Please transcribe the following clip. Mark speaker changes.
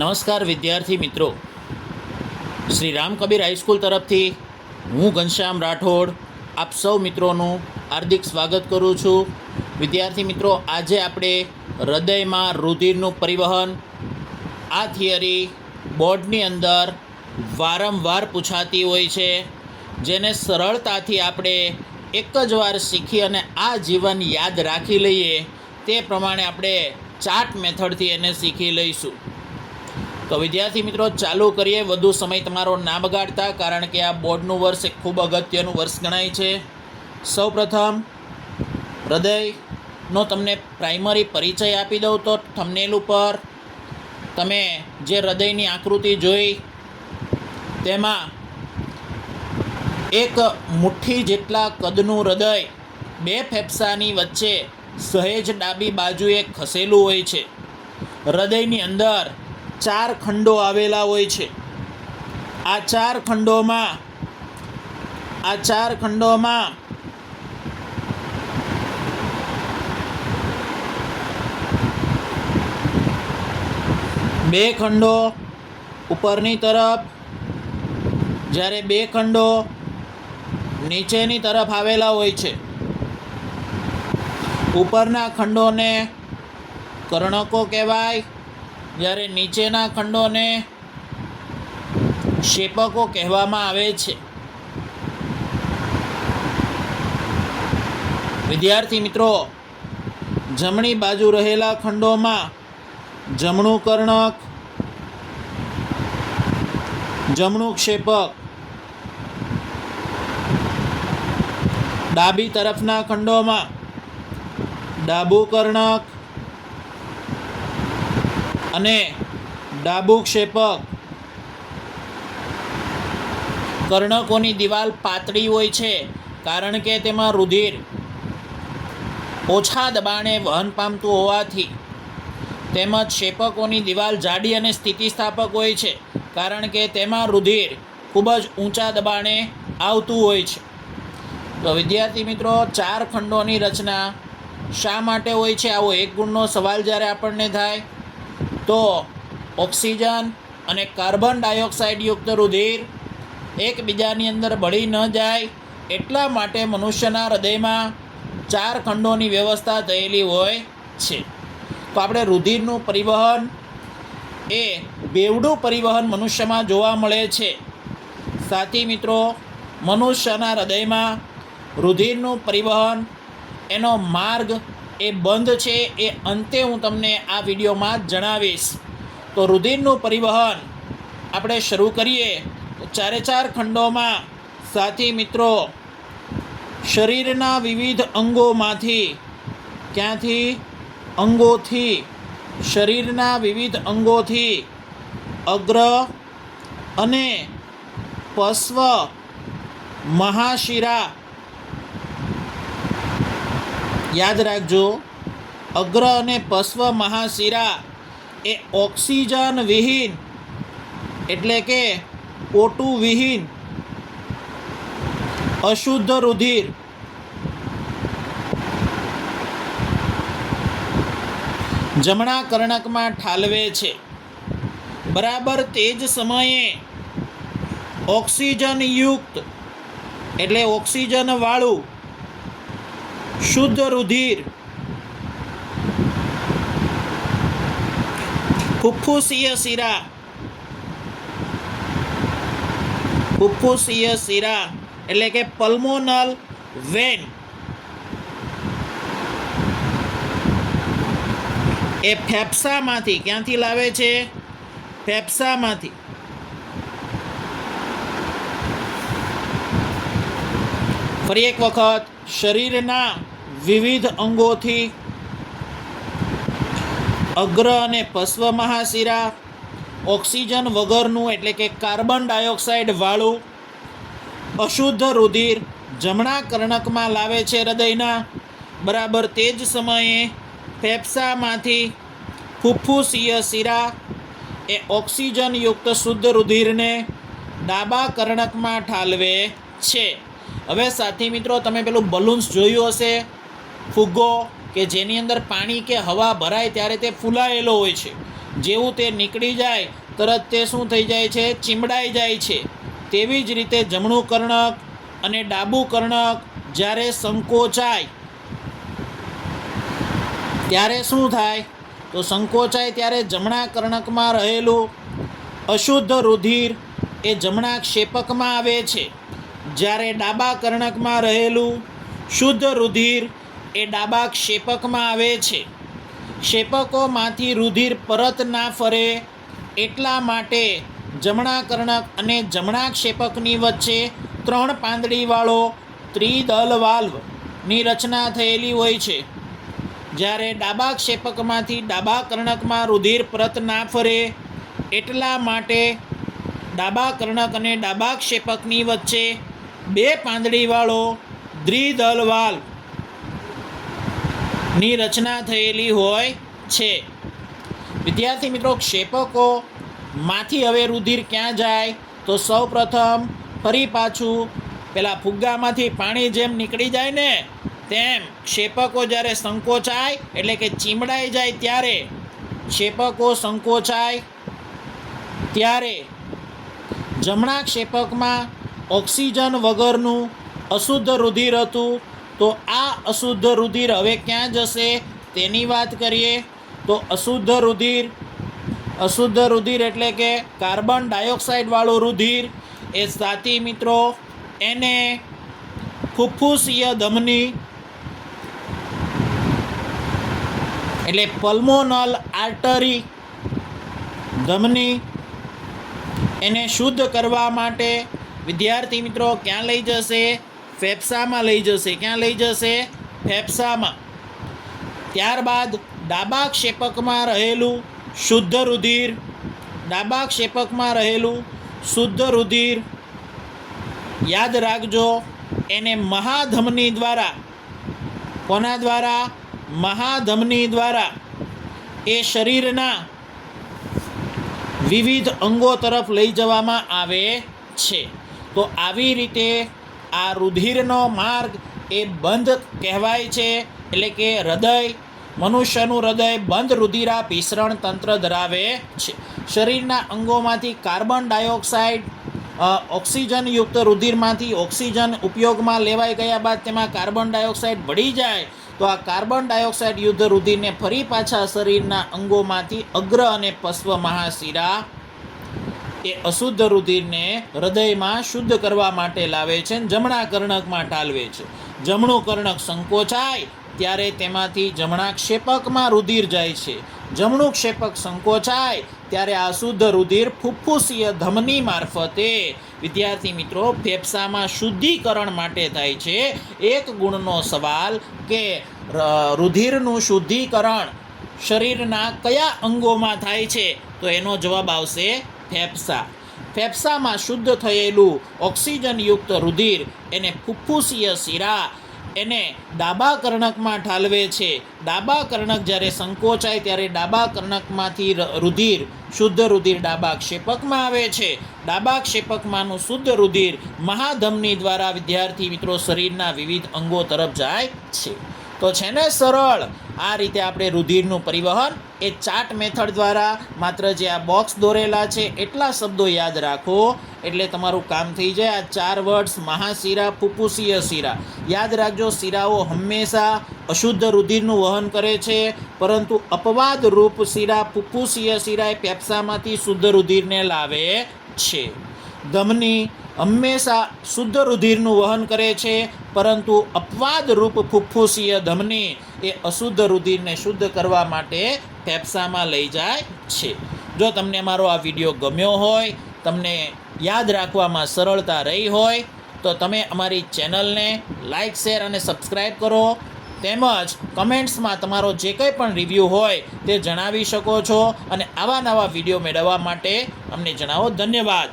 Speaker 1: નમસ્કાર વિદ્યાર્થી મિત્રો, શ્રી રામ કબીર હાઈસ્કૂલ તરફથી હું ઘનશ્યામ રાઠોડ આપ સૌ મિત્રોનું હાર્દિક સ્વાગત કરું છું. વિદ્યાર્થી મિત્રો, આજે આપણે હૃદયમાં રુધિરનું પરિવહન આ થિયરી બોર્ડની અંદર વારંવાર પૂછાતી હોય છે, જેને સરળતાથી આપણે એક જ વાર શીખી અને આ જીવન યાદ રાખી લઈએ તે પ્રમાણે આપણે ચાર્ટ મેથડથી એને શીખી લઈશું. તો વિદ્યાર્થી મિત્રો, ચાલુ કરીએ વધુ સમય તમારો ના બગાડતા, કારણ કે આ બોર્ડનું વર્ષ એક ખૂબ અગત્યનું વર્ષ ગણાય છે. સૌપ્રથમ હૃદયનો તમને પ્રાઇમરી પરિચય આપી દઉં તો થંબનેલ ઉપર તમે જે હૃદયની આકૃતિ જોઈ તેમાં એક મુઠ્ઠી જેટલા કદનું હૃદય બે ફેફસાની વચ્ચે સહેજ ડાબી બાજુએ ખસેલું હોય છે. હૃદયની અંદર 4 ખંડો આવેલા હોય છે. આ 4 ખંડોમાં બે ખંડો ઉપરની તરફ, જ્યારે 2 ખંડો નીચેની તરફ આવેલા હોય છે. ઉપરના ખંડોને કર્ણકો કહેવાય, જ્યારે નીચેના ખંડોને ક્ષેપકો કહેવામાં આવે છે. વિદ્યાર્થી મિત્રો, જમણી બાજુ રહેલા ખંડોમાં જમણું કર્ણક, જમણું ક્ષેપક, ડાબી તરફના ખંડોમાં ડાબું કર્ણક અને ડાબું ક્ષેપક. કર્ણકોની દિવાલ પાતળી હોય છે, કારણ કે તેમાં રુધિર ઓછા દબાણે વહન પામતું હોવાથી. તેમજ ક્ષેપકોની દિવાલ જાડી અને સ્થિતિસ્થાપક હોય છે, કારણ કે તેમાં રુધિર ખૂબ જ ઊંચા દબાણે આવતું હોય છે. તો વિદ્યાર્થી મિત્રો, 4 ખંડોની રચના શા માટે હોય છે? આવો એક ગુણનો સવાલ જ્યારે આપણને થાય તો ઓક્સિજન અને કાર્બન ડાયોક્સાઇડ યુક્ત રુધિર એકબીજાની અંદર ભળી ન જાય એટલા માટે મનુષ્યના હૃદયમાં 4 ખંડોની વ્યવસ્થા થયેલી હોય છે. તો આપણે રુધિરનું પરિવહન એ બેવડું પરિવહન મનુષ્યમાં જોવા મળે છે. સાથી મિત્રો, મનુષ્યના હૃદયમાં રુધિરનું પરિવહન એનો માર્ગ એ બંધ છે, એ અંતે હું તમને આ વિડીયોમાં જણાવીશ. તો રુધિરનું પરિવહન આપણે શરૂ કરીએ તો 4 ખંડોમાં સાથી મિત્રો શરીરના વિવિધ અંગોમાંથી, શરીરના વિવિધ અંગોથી અગ્ર અને પશ્વ મહાશિરા, યાદ રાખજો, અગ્ર અને પશ્વ મહાશિરા એ ઓક્સિજન વિહીન એટલે કે O2 વિહીન અશુદ્ધ રુધિર જમણા કર્ણકમાં ઠાલવે છે. બરાબર તે જ સમયે ઓક્સિજન યુક્ત એટલે ઓક્સિજન વાળું શુદ્ધ રુધિર ફુફ્ફુસીય શિરા એટલે કે પલ્મોનલ વેન એ ફેફસામાંથી, ક્યાંથી લાવે છે? ફેફસામાંથી. ફરી એક વખત, શરીરના વિવિધ અંગોથી અગ્ર અને પશ્વ મહાશિરા ઓક્સિજન વગરનું એટલે કે કાર્બન ડાયોક્સાઇડ વાળું અશુદ્ધ રુધિર જમણા કર્ણકમાં લાવે છે હૃદયના. બરાબર તે જ સમયે ફેફસામાંથી ફુફ્ફુસીય શિરા એ ઓક્સિજનયુક્ત શુદ્ધ રુધિરને ડાબા કર્ણકમાં ઠાલવે છે. હવે સાથી મિત્રો, તમે પેલું બલૂન્સ જોયું હશે, ફુગ્ગો, કે જેની અંદર પાણી કે હવા ભરાય ત્યારે તે ફૂલાયેલો હોય છે. જેવું તે નીકળી જાય તરત તે શું થઈ જાય છે? ચીમડાઈ જાય છે. તેવી જ રીતે જમણું કર્ણક અને ડાબું કર્ણક જ્યારે સંકોચાય ત્યારે શું થાય? તો સંકોચાય ત્યારે જમણા કર્ણકમાં રહેલું અશુદ્ધ રુધિર એ જમણા ક્ષેપકમાં આવે છે, જ્યારે ડાબા કર્ણકમાં રહેલું શુદ્ધ રુધિર એ ડાબા ક્ષેપકમાં આવે છે. ક્ષેપકોમાંથી રુધિર પરત ના ફરે એટલા માટે જમણા કર્ણક અને જમણા ક્ષેપકની વચ્ચે 3 પાંદડીવાળો ત્રિદલ વાલ્વની રચના થયેલી હોય છે. જ્યારે ડાબા ક્ષેપકમાંથી ડાબા કર્ણકમાં રુધિર પરત ના ફરે એટલા માટે ડાબા કર્ણક અને ડાબા ક્ષેપકની વચ્ચે 2 પાંદડીવાળો દ્વિદલ વાલ્વની રચના થયેલી હોય છે. વિદ્યાર્થી મિત્રો, ક્ષેપકોમાંથી હવે રુધિર ક્યાં જાય? તો સૌ પ્રથમ ફરી પાછું પેલા ફુગ્ગામાંથી પાણી જેમ નીકળી જાય ને તેમ ક્ષેપકો જ્યારે સંકોચાય એટલે કે ચીમડાઈ જાય ત્યારે ક્ષેપકો સંકોચાય ત્યારે જમણા ક્ષેપકમાં ઓક્સિજન વગરનું અશુદ્ધ રુધિર હતું, તો આ અશુદ્ધ રુધિર હવે ક્યાં જશે તેની વાત કરીએ. તો અશુદ્ધ રુધિર એટલે કે કાર્બન ડાયોક્સાઇડવાળું રુધિર એ સાથી મિત્રો એને ફુફ્ફુસીય ધમની એટલે પલ્મોનલ આર્ટરી ધમની એને શુદ્ધ કરવા માટે વિદ્યાર્થી મિત્રો ક્યાં લઈ જશે? ફેફસામાં લઈ જશે. ક્યાં લઈ જશે? ફેફસામાં. ત્યારબાદ ડાબા ક્ષેપકમાં રહેલું શુદ્ધ રુધિર યાદ રાખજો, એને મહાધમની દ્વારા, કોના દ્વારા? મહાધમની દ્વારા એ શરીરના વિવિધ અંગો તરફ લઈ જવામાં આવે છે. તો આવી રીતે આ રુધિરનો માર્ગ એ બંધ કહેવાય છે, એટલે કે હૃદય, મનુષ્યનું હૃદય બંધ રુધિરાભિસરણ તંત્ર ધરાવે છે. શરીરના અંગોમાંથી કાર્બન ડાયોક્સાઇડ ઓક્સિજનયુક્ત રુધિરમાંથી ઓક્સિજન ઉપયોગમાં લેવાઈ ગયા બાદ તેમાં કાર્બન ડાયોક્સાઇડ ભળી જાય તો આ કાર્બન ડાયોક્સાઇડ યુક્ત રુધિરને ફરી પાછા શરીરના અંગોમાંથી અગ્ર અને પશ્વ મહાશિરા એ અશુદ્ધ રુધિરને હૃદયમાં શુદ્ધ કરવા માટે લાવે છે અને જમણા કર્ણકમાં ઠાલવે છે. જમણું કર્ણક સંકોચાય ત્યારે તેમાંથી જમણા ક્ષેપકમાં રુધિર જાય છે. જમણું ક્ષેપક સંકોચાય ત્યારે આ શુદ્ધ રુધિર ફુફ્ફુસીય ધમની મારફતે વિદ્યાર્થી મિત્રો ફેફસામાં શુદ્ધિકરણ માટે થાય છે. એક ગુણનો સવાલ કે રુધિરનું શુદ્ધિકરણ શરીરના કયા અંગોમાં થાય છે? તો એનો જવાબ આવશે ફેફસા. ફેફસામાં શુદ્ધ થયેલું ઓક્સિજનયુક્ત રુધિર એને ફુફ્ફુસીય શિરા એને ડાબા કર્ણકમાં ઠાલવે છે. ડાબા કર્ણક જ્યારે સંકોચાય ત્યારે ડાબા કર્ણકમાંથી શુદ્ધ રુધિર ડાબા ક્ષેપકમાં આવે છે. ડાબા ક્ષેપકમાંનું શુદ્ધ રુધિર મહાધમની દ્વારા વિદ્યાર્થી મિત્રો શરીરના વિવિધ અંગો તરફ જાય છે. તો છે ને સરળ, આ રીતે આપણે રુધિરનું પરિવહન એ ચાર્ટ મેથડ દ્વારા માત્ર જે આ બોક્સ દોરેલા છે એટલા શબ્દો યાદ રાખો એટલે તમારું કામ થઈ જાય. આ 4 વર્ડ્સ મહાશિરા, ફુફ્ફુસીય શિરા યાદ રાખજો. શિરાઓ હંમેશા અશુદ્ધ રુધિરનું વહન કરે છે, પરંતુ અપવાદ રૂપ શિરા ફુફ્ફુસીય શિરા એ ફેફસામાંથી શુદ્ધ રુધિરને લાવે છે. ધમની હંમેશા શુદ્ધ રુધિરનું વહન કરે છે, પરંતુ અપવાદ રૂપ ફુફ્ફુસીય ધમની એ અશુદ્ધ રુધિરને શુદ્ધ કરવા માટે ફેફસામાં લઈ જાય છે. જો તમને મારો આ વિડીયો ગમ્યો હોય, તમને યાદ રાખવામાં સરળતા રહી હોય તો તમે અમારી ચેનલને લાઇક, શેર અને સબસ્ક્રાઈબ કરો. તેમજ કમેન્ટ્સમાં તમારો જે કંઈ પણ રિવ્યૂ હોય તે જણાવી શકો છો અને આવા નવા વિડીયો મેળવવા માટે અમને જણાવો. ધન્યવાદ.